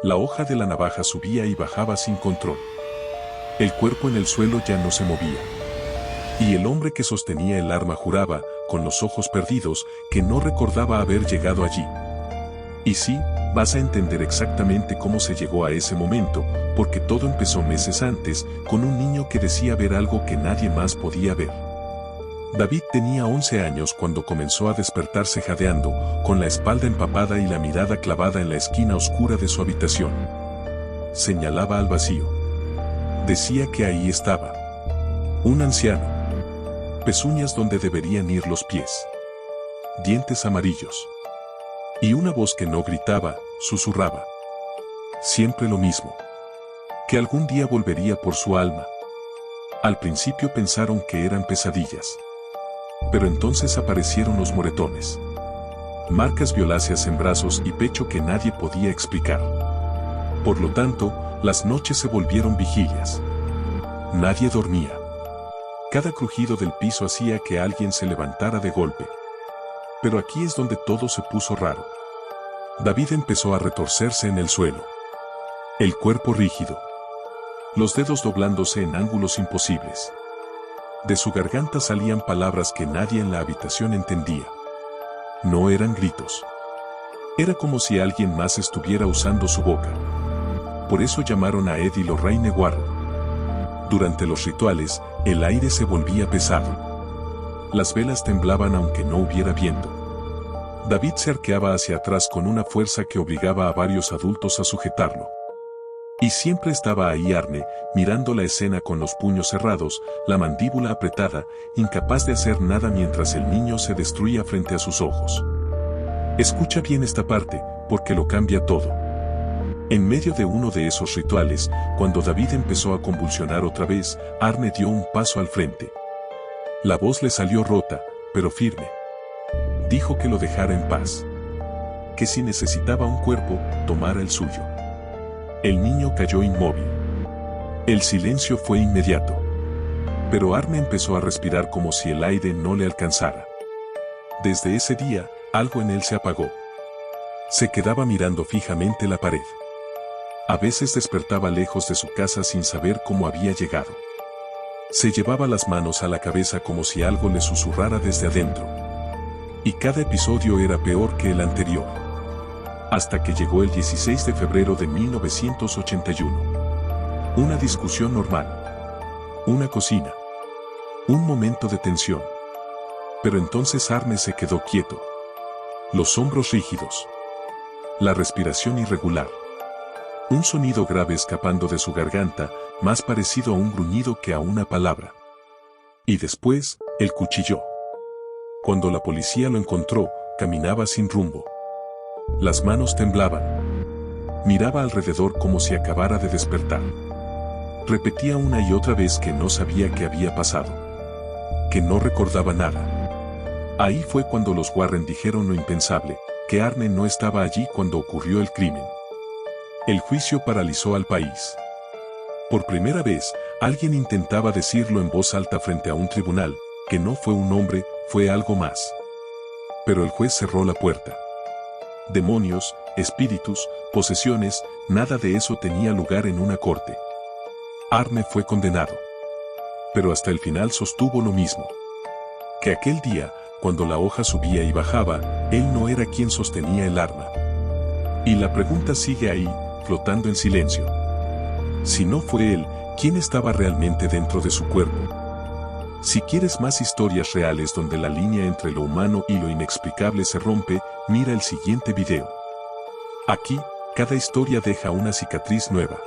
La hoja de la navaja subía y bajaba sin control. El cuerpo en el suelo ya no se movía. Y el hombre que sostenía el arma juraba, con los ojos perdidos, que no recordaba haber llegado allí. Y sí, vas a entender exactamente cómo se llegó a ese momento, porque todo empezó meses antes, con un niño que decía ver algo que nadie más podía ver. David tenía 11 años cuando comenzó a despertarse jadeando, con la espalda empapada y la mirada clavada en la esquina oscura de su habitación. Señalaba al vacío. Decía que ahí estaba. Un anciano. Pezuñas donde deberían ir los pies. Dientes amarillos. Y una voz que no gritaba, susurraba. Siempre lo mismo. Que algún día volvería por su alma. Al principio pensaron que eran pesadillas. Pero entonces aparecieron los moretones. Marcas violáceas en brazos y pecho que nadie podía explicar. Por lo tanto, las noches se volvieron vigilias. Nadie dormía. Cada crujido del piso hacía que alguien se levantara de golpe. Pero aquí es donde todo se puso raro. David empezó a retorcerse en el suelo. El cuerpo rígido. Los dedos doblándose en ángulos imposibles. De su garganta salían palabras que nadie en la habitación entendía. No eran gritos. Era como si alguien más estuviera usando su boca. Por eso llamaron a Eddie Lorraine Warren. Durante los rituales, el aire se volvía pesado. Las velas temblaban aunque no hubiera viento. David se arqueaba hacia atrás con una fuerza que obligaba a varios adultos a sujetarlo. Y siempre estaba ahí Arne, mirando la escena con los puños cerrados, la mandíbula apretada, incapaz de hacer nada mientras el niño se destruía frente a sus ojos. Escucha bien esta parte, porque lo cambia todo. En medio de uno de esos rituales, cuando David empezó a convulsionar otra vez, Arne dio un paso al frente. La voz le salió rota, pero firme. Dijo que lo dejara en paz. Que si necesitaba un cuerpo, tomara el suyo. El niño cayó inmóvil. El silencio fue inmediato. Pero Arne empezó a respirar como si el aire no le alcanzara. Desde ese día, algo en él se apagó. Se quedaba mirando fijamente la pared. A veces despertaba lejos de su casa sin saber cómo había llegado. Se llevaba las manos a la cabeza como si algo le susurrara desde adentro. Y cada episodio era peor que el anterior. Hasta que llegó el 16 de febrero de 1981. Una discusión normal. Una cocina. Un momento de tensión. Pero entonces Arne se quedó quieto. Los hombros rígidos. La respiración irregular. Un sonido grave escapando de su garganta, más parecido a un gruñido que a una palabra. Y después, él cuchilló. Cuando la policía lo encontró, caminaba sin rumbo. Las manos temblaban. Miraba alrededor como si acabara de despertar. Repetía una y otra vez que no sabía qué había pasado. Que no recordaba nada. Ahí fue cuando los Warren dijeron lo impensable, que Arne no estaba allí cuando ocurrió el crimen. El juicio paralizó al país. Por primera vez, alguien intentaba decirlo en voz alta frente a un tribunal, que no fue un hombre, fue algo más. Pero el juez cerró la puerta. Demonios, espíritus, posesiones, nada de eso tenía lugar en una corte. Arne fue condenado. Pero hasta el final sostuvo lo mismo. Que aquel día, cuando la hoja subía y bajaba, él no era quien sostenía el arma. Y la pregunta sigue ahí, flotando en silencio. Si no fue él, ¿quién estaba realmente dentro de su cuerpo? Si quieres más historias reales donde la línea entre lo humano y lo inexplicable se rompe, mira el siguiente video. Aquí, cada historia deja una cicatriz nueva.